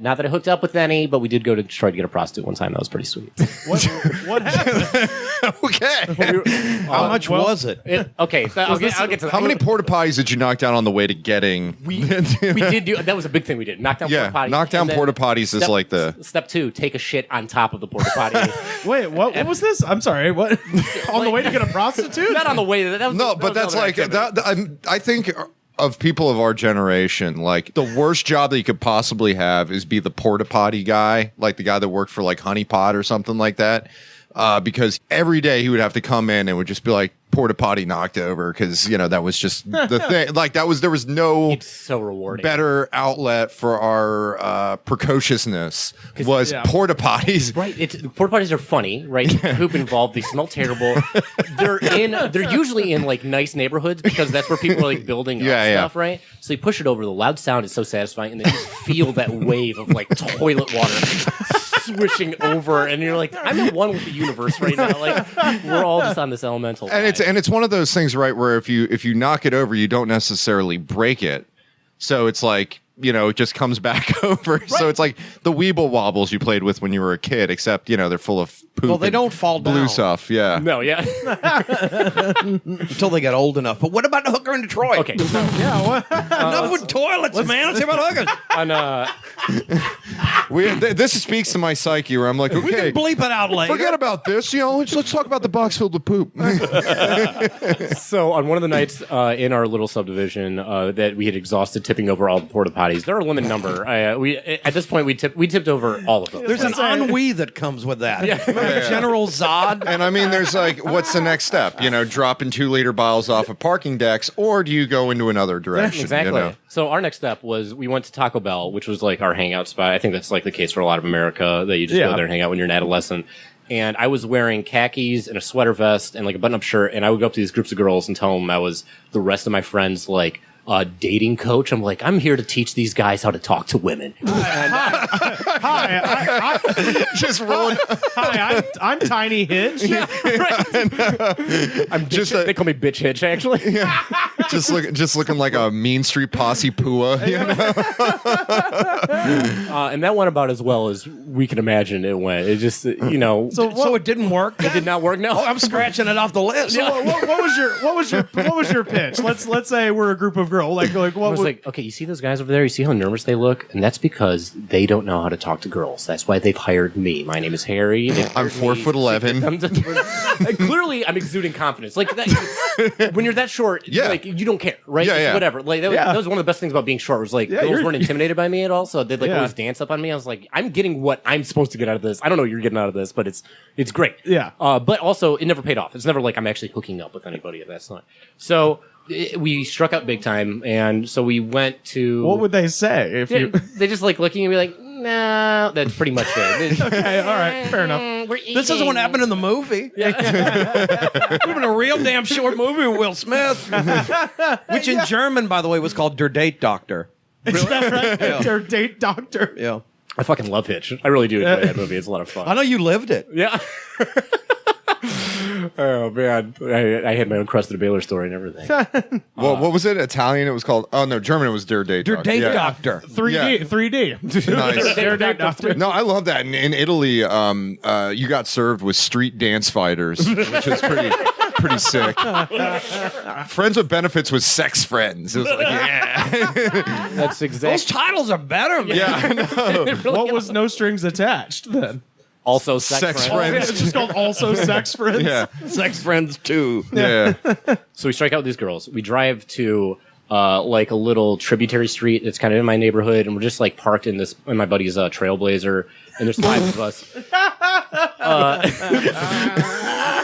Not that I hooked up with any, but we did go to Detroit to get a prostitute one time. That was pretty sweet. What happened? Okay. How much was it? I'll get to that. How many porta potties did you knock down on the way to getting? We did do that. Was a big thing we did. Knock down porta potties. Knock down porta potties is like the step 2. Take a shit on top of the porta potty. Wait, what was this? I'm sorry. What? On the way to get a prostitute? Not on the way. I think of people of our generation, like the worst job that you could possibly have is be the porta potty guy, like the guy that worked for like Honey Pot or something like that. Because every day he would have to come in and would just be like porta potty knocked over because that was just the thing. Like there was no it's so rewarding. Better outlet for our precociousness was porta potties. Right, porta potties are funny, right? Poop involved. They smell terrible. They're usually in like nice neighborhoods because that's where people are like building up stuff, right? So you push it over. The loud sound is so satisfying, and then you feel that wave of like toilet water swishing over, and you're like, I'm at one with the universe right now. Like we're all just on this elemental. And it's one of those things, right, where if you knock it over, you don't necessarily break it. So it's like, it just comes back over. Right. So it's like the Weeble Wobbles you played with when you were a kid, except, they're full of poop. Well, they don't fall down. Blue stuff, yeah. No, yeah. Until they get old enough. But what about the hooker in Detroit? Okay. Enough with toilets, man. Let's hear about hookers. This speaks to my psyche where I'm like, okay. We can bleep it out later. Forget about this. Let's talk about the box filled with poop. So on one of the nights in our little subdivision that we had exhausted tipping over all the porta potties, there are a limited number. At this point, we tipped over all of them. There's an ennui that comes with that. General Zod. And I mean, there's like, what's the next step? Dropping 2-liter bottles off of parking decks, or do you go into another direction? Exactly. So our next step was we went to Taco Bell, which was like our hangout spot. I think that's like the case for a lot of America, that you just go there and hang out when you're an adolescent. And I was wearing khakis and a sweater vest and like a button-up shirt, and I would go up to these groups of girls and tell them I was the rest of my friends' like dating coach. I'm like, I'm here to teach these guys how to talk to women. Hi, just rolling. Hi, I'm Tiny Hitch. Yeah, right. I'm just they call me Bitch Hitch, actually. Yeah. just looking like a Mean Street Posse Pua. And that went about as well as we can imagine it went. It just, So it didn't work. It did not work. No, I'm scratching it off the list. So what was your pitch? Let's say we're a group of girls. Like what I was like, okay, you see those guys over there? You see how nervous they look? And that's because they don't know how to talk to girls. That's why they've hired me. My name is Harry. I'm 4'11". Clearly, I'm exuding confidence. Like that, when you're that short, like you don't care, right? Yeah. Whatever. Like that was one of the best things about being short. Was like girls weren't intimidated by me at all, so they'd like always dance up on me. I was like, I'm getting what I'm supposed to get out of this. I don't know what you're getting out of this, but it's great. Yeah. But also, it never paid off. It's never like I'm actually hooking up with anybody at that time. So. We struck out big time, and so we went to. What would they say if you? They just like looking and be like, "No, that's pretty much it." Okay, all right, fair enough. This isn't what happened in the movie. It would have been a real damn short movie with Will Smith, which in German, by the way, was called Der Date Doctor. Is that right? Yeah. Der Date Doctor. Yeah, I fucking love Hitch. I really do enjoy that movie. It's a lot of fun. I know you lived it. Yeah. Oh man, I had my own crusted Baylor story and everything. Well, what was it? Italian? It was called. Oh no, German. It was Der Date. Der Date Doctor. 3D. Nice. Der Date Doctor. No, I love that. In Italy, you got served with street dance fighters, which is pretty sick. Friends with benefits was sex friends. It was like, yeah. That's exactly. Those titles are better, man. Yeah, I know. Really What was No Strings Attached then? Also sex friends. It's just called Also Sex Friends. Yeah. Sex Friends 2. Yeah. So we strike out with these girls. We drive to like a little tributary street that's kind of in my neighborhood, and we're just like parked in my buddy's Trailblazer, and there's 5 of us.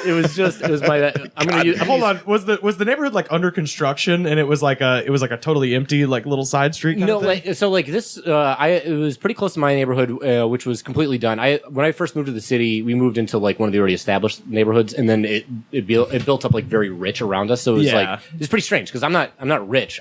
It was my. Hold on. Was the neighborhood like under construction, and it was like a totally empty like little side street? Kind of thing? This. It was pretty close to my neighborhood, which was completely done. When I first moved to the city, we moved into like one of the already established neighborhoods, and then it built up like very rich around us. So it was it's pretty strange because I'm not rich.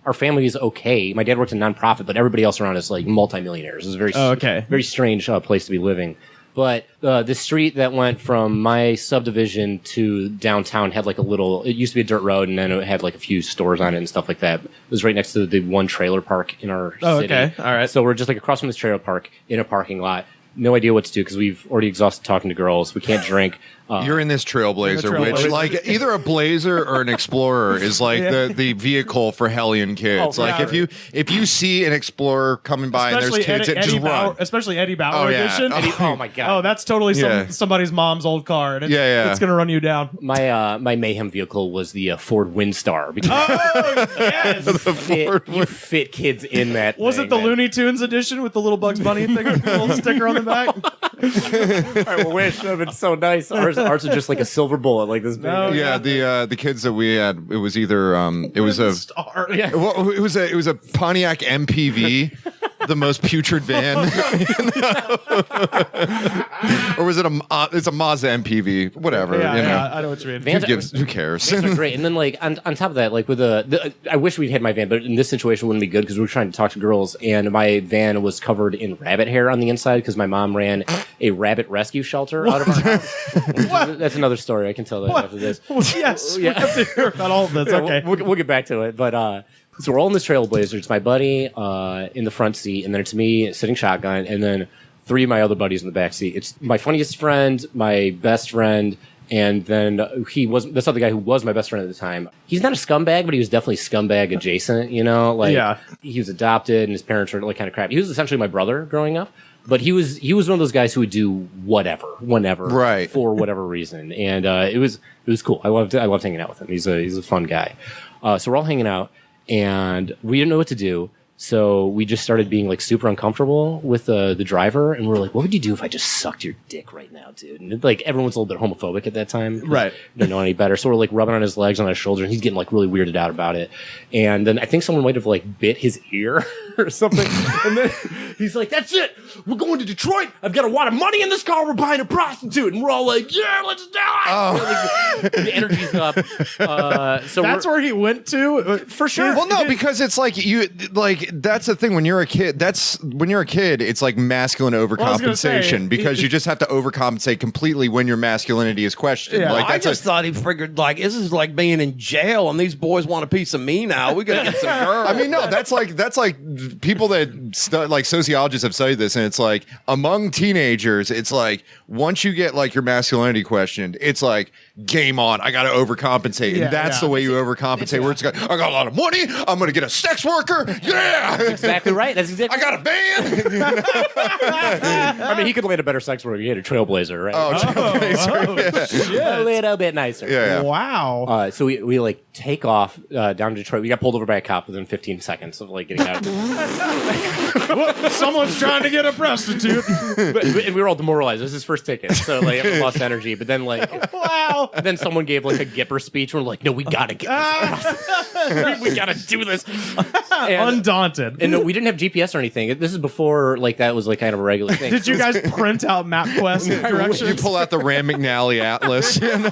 Our family is okay. My dad worked in nonprofit, but everybody else around us like multimillionaires. It was a very strange place to be living. But the street that went from my subdivision to downtown had like a little, it used to be a dirt road, and then it had like a few stores on it and stuff like that. It was right next to the one trailer park in our city. Okay. All right. So we're just like across from this trailer park in a parking lot. No idea what to do because we've already exhausted talking to girls. We can't drink. You're in this Trailblazer, which like either a Blazer or an Explorer is like the vehicle for hellion kids. Like if you see an Explorer coming by and there's kids, just run. Especially Eddie Bauer edition. Oh my god! Oh, that's totally somebody's mom's old car, and it's gonna run you down. My mayhem vehicle was the Ford Windstar. Because you fit kids in that. Was it the Looney Tunes edition with the little Bugs Bunny thing, little sticker on the back? I wish it would have been so nice. Ours was just like a silver bullet, like this big. Oh, yeah, the kids that we had, it was either it was a Star. well, it was a Pontiac MPV, the most putrid van, or was it it's a Mazda MPV, whatever. Yeah, I know what you mean. Who cares? Vans are great. And then like on top of that, like with I wish we'd had my van, but in this situation it wouldn't be good because we were trying to talk to girls, and my van was covered in rabbit hair on the inside because my mom ran a rabbit rescue shelter out of our house. That's another story. I can tell that after this. Yes, we have to hear about all of this. Okay, we'll get back to it. But so we're all in this Trailblazer. It's my buddy in the front seat, and then it's me sitting shotgun, and then 3 of my other buddies in the back seat. It's my funniest friend, my best friend, and then this other guy who was my best friend at the time. He's not a scumbag, but he was definitely scumbag adjacent. You know, like he was adopted, and his parents were like kind of crappy. He was essentially my brother growing up. But he was one of those guys who would do whatever, whenever, right, for whatever reason, and it was cool. I loved hanging out with him. He's a fun guy. So we're all hanging out, and we didn't know what to do. So we just started being like super uncomfortable with the driver, and we're like, "What would you do if I just sucked your dick right now, dude?" And like everyone's a little bit homophobic at that time, right? Didn't know any better, so we're like rubbing on his legs, on his shoulder, and he's getting like really weirded out about it. And then I think someone might have like bit his ear or something, and then he's like, "That's it, we're going to Detroit. I've got a lot of money in this car. We're buying a prostitute," and we're all like, "Yeah, let's do it!" Like, the energy's up. So that's where he went to for sure. Well, no, because it's like that's the thing when you're a kid. It's like masculine overcompensation because you just have to overcompensate completely when your masculinity is questioned. Yeah. Like I just thought he figured like this is like being in jail and these boys want a piece of me now. We gotta get some girls. I mean, no, that's like people that like sociologists have studied this, and it's like among teenagers, it's like once you get like your masculinity questioned, it's like game on. I got to overcompensate, and that's the way you overcompensate. Where it's like, I got a lot of money. I'm going to get a sex worker. Yeah, that's exactly right. That's exactly. I got a band. I mean, he could land a better sex worker. He had a Trailblazer, right? Trailblazer. A little bit nicer. Yeah. Wow. So we like take off down to Detroit. We got pulled over by a cop within 15 seconds of like getting out. Someone's trying to get a prostitute, and we were all demoralized. It was his first ticket, so like I lost energy. But then like, wow. Then someone gave like a Gipper speech. We're like, no, we gotta get this. we gotta do this. Undaunted. And no, we didn't have GPS or anything. This is before like that was like kind of a regular thing. Did you guys print out MapQuest directions? You pull out the Rand McNally Atlas. You know?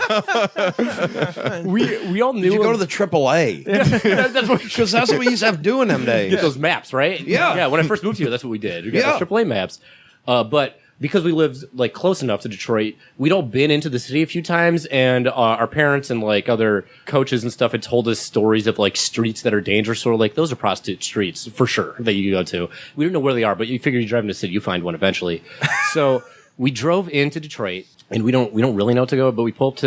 we all knew. You go to the AAA. Because that's what we used to have doing them days. Get those maps, right? Yeah. When I first moved here, that's what we did. We got those AAA maps. But because we lived like close enough to Detroit, we'd all been into the city a few times, and our parents and like other coaches and stuff had told us stories of like streets that are dangerous. So we're like, those are prostitute streets for sure that you go to. We don't know where they are, but you figure you drive in the city, you find one eventually. So we drove into Detroit, and we don't really know where to go, but we pull up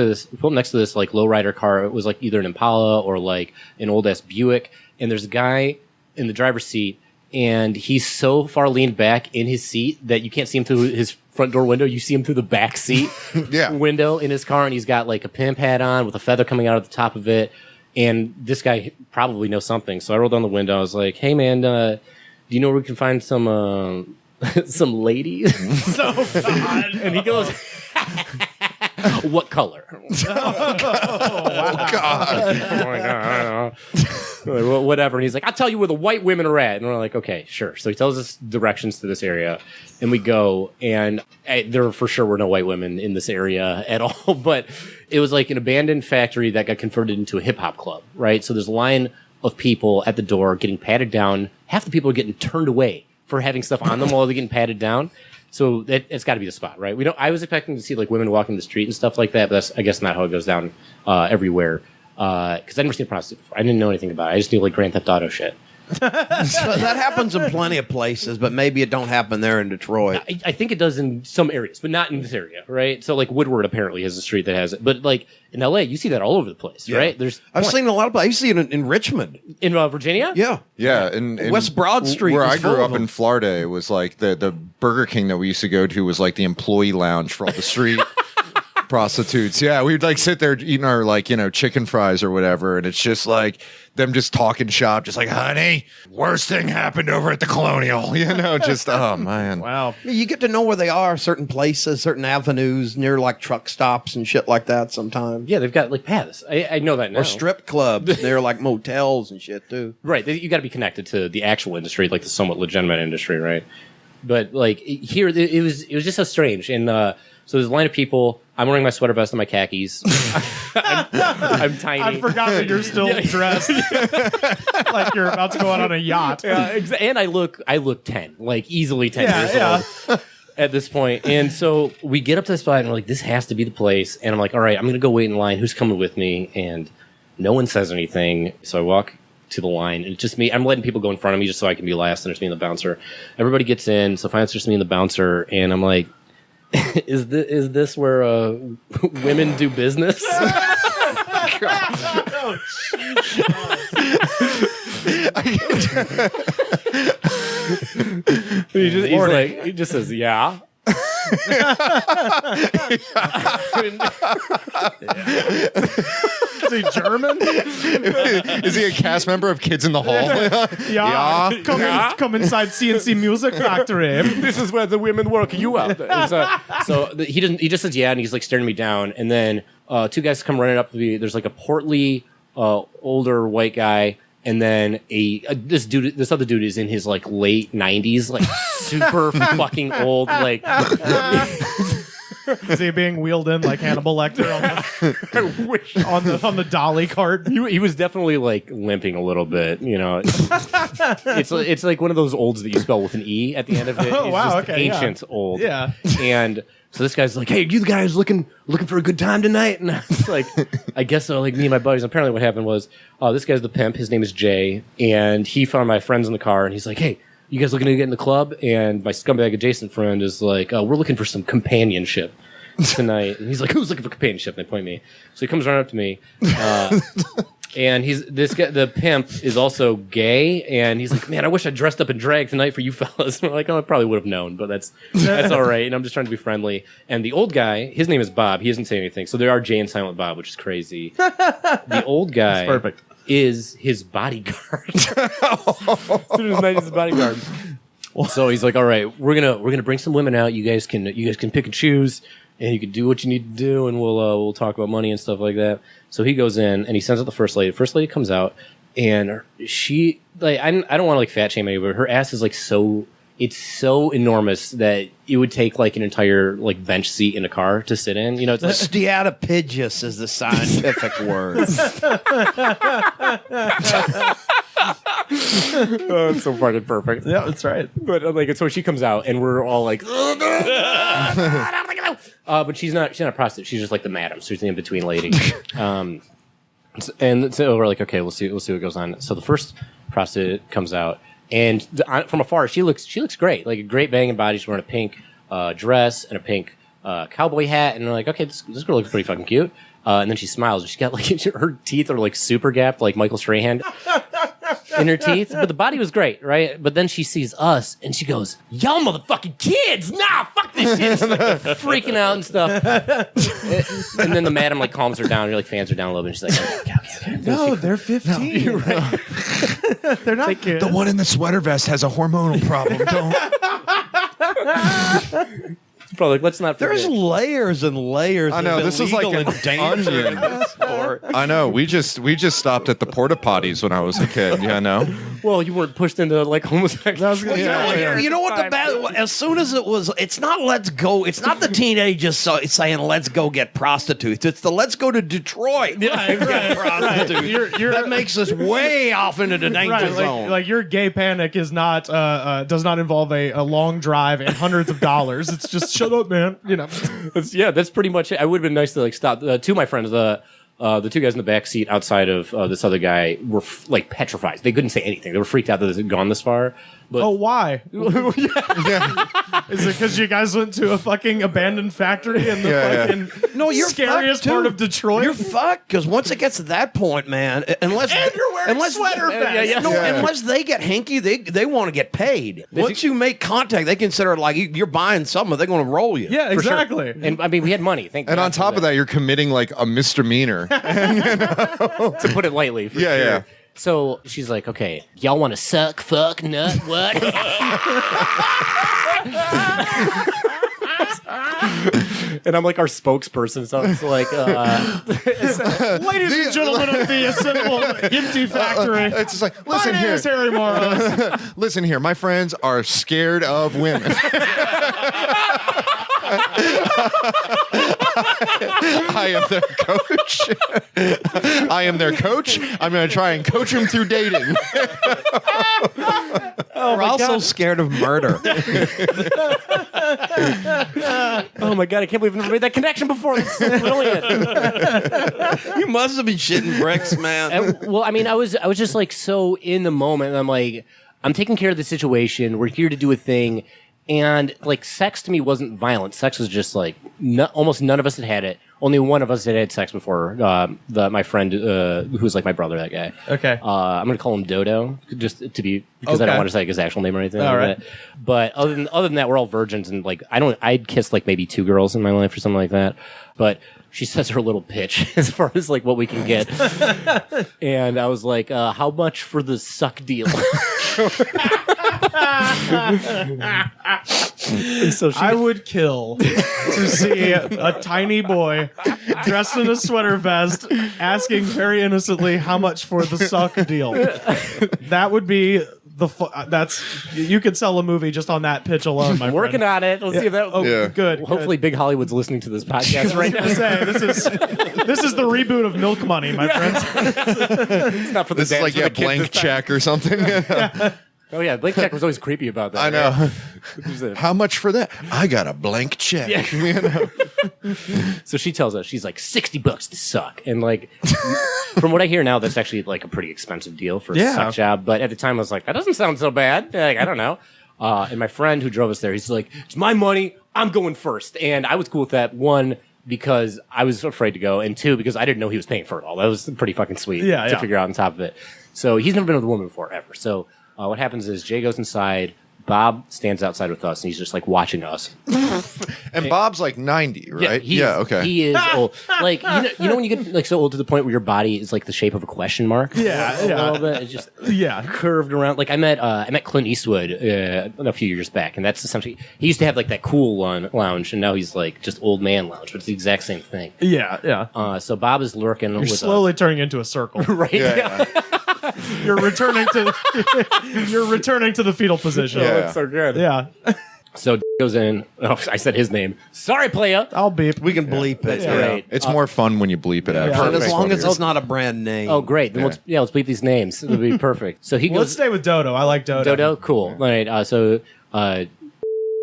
next to this like lowrider car. It was like either an Impala or like an old ass Buick, and there's a guy in the driver's seat. And he's so far leaned back in his seat that you can't see him through his front door window. You see him through the back seat window in his car, and he's got like a pimp hat on with a feather coming out at the top of it. And this guy probably knows something. So I rolled down the window. I was like, "Hey man, do you know where we can find some some ladies?" Oh God! And he goes, "What color?" God! Oh my God! Like, whatever. And he's like, "I'll tell you where the white women are at." And we're like, "Okay, sure." So he tells us directions to this area, and we go. And there for sure were no white women in this area at all. But it was like an abandoned factory that got converted into a hip hop club, right? So there's a line of people at the door getting patted down. Half the people are getting turned away for having stuff on them while they're getting patted down. So it's got to be the spot, right? I was expecting to see like women walking the street and stuff like that, but that's I guess not how it goes down everywhere. Because I never seen a prostitute before. I didn't know anything about it. I just knew like Grand Theft Auto shit. So that happens in plenty of places, but maybe it don't happen there in Detroit. I think it does in some areas, but not in this area, right? So like Woodward apparently has a street that has it, but like in LA, you see that all over the place, right? I've seen a lot of places. I see it in Richmond, in Virginia. Yeah, in West Broad Street, where was I full grew of up in them. Florida. It was like the Burger King that we used to go to was like the employee lounge for all the street prostitutes. Yeah, we'd like sit there eating our like chicken fries or whatever, and it's just like them just talking shop, just like, honey, worst thing happened over at the Colonial. Just oh man, Wow. You get to know where they are, certain places, certain avenues near like truck stops and shit like that. Sometimes, Yeah, they've got like paths. I know that now. or strip clubs near like motels and shit too. Right, you got to be connected to the actual industry, like the somewhat legitimate industry, right? But like here, it was just so strange. And so there's a line of people. I'm wearing my sweater vest and my khakis. I'm tiny. I forgot that you're still dressed like you're about to go out on a yacht. And I look 10, like easily 10 years old at this point. And so we get up to the spot and we're like, this has to be the place. And I'm like, all right, I'm going to go wait in line. Who's coming with me? And no one says anything. So I walk to the line and it's just me. I'm letting people go in front of me just so I can be last. And there's me and the bouncer. Everybody gets in. So finally it's just me and the bouncer. And I'm like, is this where women do business? He just says, yeah. Is he German? Is he a cast member of Kids in the Hall? Yeah. Come inside CNC Music Factory. This is where the women work you out. He just says yeah, and he's like staring me down, and then two guys come running up to me. There's like a portly older white guy, and then this other dude is in his like late 90s, like super fucking old, like. Is he being wheeled in like Hannibal Lecter on the dolly cart? He was definitely like limping a little bit, It's like one of those olds that you spell with an E at the end of it. Oh, it's wow, just okay, ancient old. Yeah. And so this guy's like, "Hey, you guys looking for a good time tonight?" And I was like, "I guess so." Like me and my buddies. And apparently, what happened was, this guy's the pimp. His name is Jay, and he found my friends in the car, and he's like, "Hey, you guys looking to get in the club?" And my scumbag adjacent friend is like, "We're looking for some companionship tonight." And he's like, "Who's looking for companionship?" And they point me. So he comes right up to me. And this guy, the pimp, is also gay, and he's like, "Man, I wish I dressed up in drag tonight for you fellas." And we're like, "Oh, I probably would have known, but that's all right." And I'm just trying to be friendly. And the old guy, his name is Bob. He doesn't say anything. So there are Jay and Silent Bob, which is crazy. The old guy, perfect, is his bodyguard. His bodyguard. So he's like, "All right, we're gonna bring some women out. You guys can pick and choose." And you can do what you need to do, and we'll talk about money and stuff like that. So he goes in and he sends out the first lady. First lady comes out, and she like I don't want to like fat shame anybody, but her ass is like it's so enormous that it would take like an entire like bench seat in a car to sit in. It's like Steatopygus is the scientific word. oh, it's so fucking perfect. Yeah, that's right. But like, so she comes out, and we're all like, but she's not a prostitute. She's just like the madam. So she's the in between lady. And so we're like, okay, we'll see what goes on. So the first prostitute comes out, and from afar, she looks great, like a great banging body. She's wearing a pink dress and a pink cowboy hat, and we're like, okay, this girl looks pretty fucking cute. And then she smiles, and she's got like her teeth are like super gapped, like Michael Strahan in her teeth. But the body was great, right? But then she sees us, and she goes, "Y'all motherfucking kids! Nah, fuck this shit!" She's like freaking out and stuff. And then the madam like calms her down, and like fans her down a little bit. And she's like, okay. No, they're 15. No, right. They're not kids. The one in the sweater vest has a hormonal problem. Don't. Probably like, let's not forget. There's layers and layers. I know, of this is like illegal an and dangerous onion. in this story. story. I know. We just stopped at the porta potties when I was a kid. Yeah, no. Well, you weren't pushed into like homosexual. You know what? As soon as it's not let's go. It's not the teenagers saying let's go get prostitutes. It's the let's go to Detroit. Right. Prostitutes. That makes us way off into the danger zone. Like your gay panic is not does not involve a long drive and hundreds of dollars. It's just shut up, man. You know. That's pretty much it. I would have been nice to like stop. Two of my friends, the two guys in the back seat outside of this other guy, were like petrified. They couldn't say anything. They were freaked out that it had gone this far. But oh, why? Is it because you guys went to a fucking abandoned factory in the fucking you're scariest part of Detroit? You're fucked because once it gets to that point, man, unless you're wearing sweater vest. Unless they get hanky, they want to get paid. Once you make contact, they consider it like you're buying something. They're going to roll you. Yeah, exactly. Sure. And I mean, we had money. And on top of that, you're committing like a misdemeanor. To put it lightly. For sure. So she's like, okay, y'all want to suck, fuck, nut, what? And I'm like our spokesperson, so it's like, ladies and gentlemen of the assembled empty factory. It's just like, listen my name here. is Harry Moroz. Listen here, my friends are scared of women. I am their coach. I'm going to try and coach them through dating. We're also scared of murder. Oh my God, I can't believe I've never made that connection before. It's so brilliant. You must have been shitting bricks, man. Well, I mean, I was just like so in the moment. And I'm like, I'm taking care of the situation. We're here to do a thing. And like sex to me wasn't violent. Sex was just like almost none of us had it. Only one of us had sex before. My friend who's like my brother, that guy. Okay. I'm gonna call him Dodo just to be because I don't want to say his actual name or anything. All right. But other than that, we're all virgins and like I'd kissed like maybe 2 girls in my life or something like that. But she says her little pitch as far as like what we can get. And I was like, how much for the suck deal? So I would kill to see a tiny boy dressed in a sweater vest asking very innocently how much for the suck deal. That would be that's you could sell a movie just on that pitch alone. My working friend. on it. Let's see if that. Oh, good. Well, hopefully, Big Hollywood's listening to this podcast right now. This is the reboot of Milk Money, my friends. It's not for the This is like a blank check or something. Oh yeah, blank check was always creepy about that. I know. Right? How much for that? I got a blank check. Yeah. You know? So she tells us, she's like, $60 to suck. And like, from what I hear now, that's actually like a pretty expensive deal for a suck job. But at the time I was like, that doesn't sound so bad. Like, I don't know. And my friend who drove us there, he's like, it's my money. I'm going first. And I was cool with that. 1, because I was afraid to go. And 2, because I didn't know he was paying for it all. That was pretty fucking sweet to figure out on top of it. So he's never been with a woman before, ever. So what happens is Jay goes inside. Bob stands outside with us, and he's just like watching us. And Bob's like 90, right? Okay. He is old. Like you know when you get like so old to the point where your body is like the shape of a question mark. Yeah, a little bit. It's just curved around. Like I met Clint Eastwood a few years back, and that's essentially he used to have like that cool lounge, and now he's like just old man lounge, but it's the exact same thing. Yeah. So Bob is lurking. You're slowly turning into a circle, right? Yeah. You're returning to the fetal position. Oh, that's so good. Yeah. So goes in. Oh, I said his name. Sorry, playa. I'll beep. We can bleep it. That's great. It's more fun when you bleep it out. And as long as it's not a brand name. Oh, great. Then let's bleep these names. It'll be perfect. So he goes. Let's stay with Dodo. I like Dodo. Dodo, cool. All right. So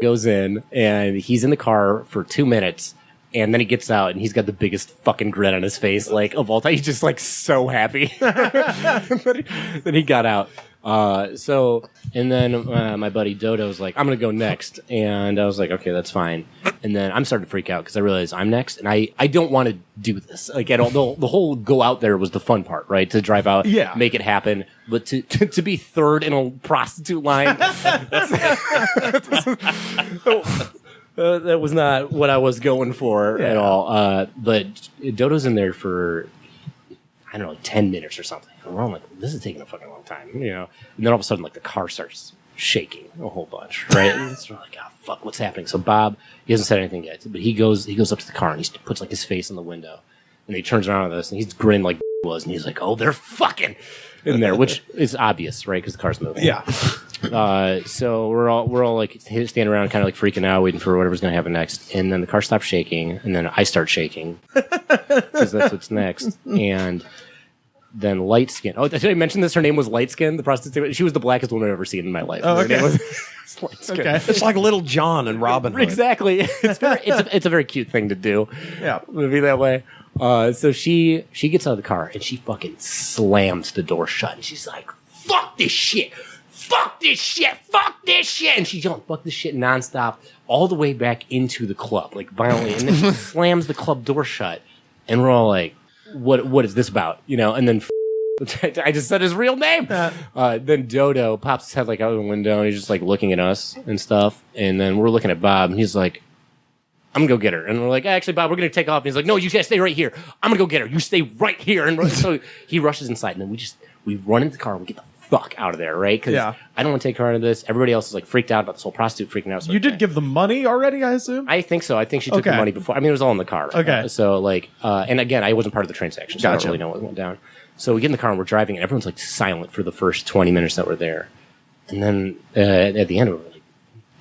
goes in and he's in the car for 2 minutes. And then he gets out, and he's got the biggest fucking grin on his face, like, of all time. He's just, like, so happy. Then he got out. And then my buddy Dodo's like, I'm going to go next. And I was like, okay, that's fine. And then I'm starting to freak out because I realize I'm next. And I don't want to do this. Like, at all. The whole go out there was the fun part, right? To drive out, make it happen. But to be third in a prostitute line, that was not what I was going for at all. But Dodo's in there for, I don't know, like 10 minutes or something. And I'm like, this is taking a fucking long time, you know? And then all of a sudden, like, the car starts shaking a whole bunch, right? And it's like, oh, fuck, what's happening? So Bob, he hasn't said anything yet, but he goes up to the car and he puts, like, his face in the window. And he turns around at us, and he's grinning like was, and he's like, "Oh, they're fucking in there," which is obvious, right? Because the car's moving. Yeah. So we're all like standing around, kind of like freaking out, waiting for whatever's going to happen next. And then the car stops shaking, and then I start shaking because that's what's next. And then Light Skin. Oh, did I mention this? Her name was Light Skin, the prostitute. She was the blackest woman I've ever seen in my life. Oh, okay. Her name was Light Skin. Okay. It's like Little John and Robin Hood. Exactly. It's a very cute thing to do. Yeah. It would be that way. So she gets out of the car and she fucking slams the door shut. And she's like, "Fuck this shit. Fuck this shit. Fuck this shit." And she's yelling, "Fuck this shit," nonstop all the way back into the club, like violently. And then she slams the club door shut. And we're all like, what is this about? You know, and then I just said his real name. Then Dodo pops his head like out of the window and he's just like looking at us and stuff. And then we're looking at Bob and he's like, "I'm gonna go get her." And we're like, "Actually, Bob, we're gonna take off." And he's like, "No, you guys stay right here. I'm gonna go get her. You stay right here." And so he rushes inside, and then we run into the car and we get the fuck out of there, right? Because I don't want to take her out of this. Everybody else is like freaked out about this whole prostitute freaking out. You did give them money already, I assume? I think so. I think she took the money before. I mean, it was all in the car. Okay. So like, and again, I wasn't part of the transaction, so I Gotcha. don't really know what went down. So we get in the car and we're driving, and everyone's like silent for the first 20 minutes that we're there. And then at the end, we're like,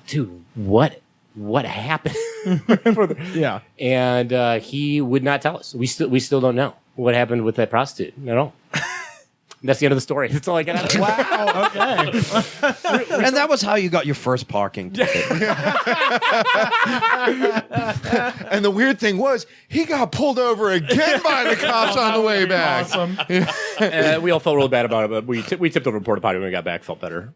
"Dude, what happened?" Yeah. And he would not tell us. We still don't know what happened with that prostitute at all. That's the end of the story. That's all I got out of it. Wow. Okay. And that was how you got your first parking ticket. And the weird thing was, he got pulled over again by the cops on the way back. Awesome. We all felt really bad about it, but we tipped over a porta potty when we got back. Felt better.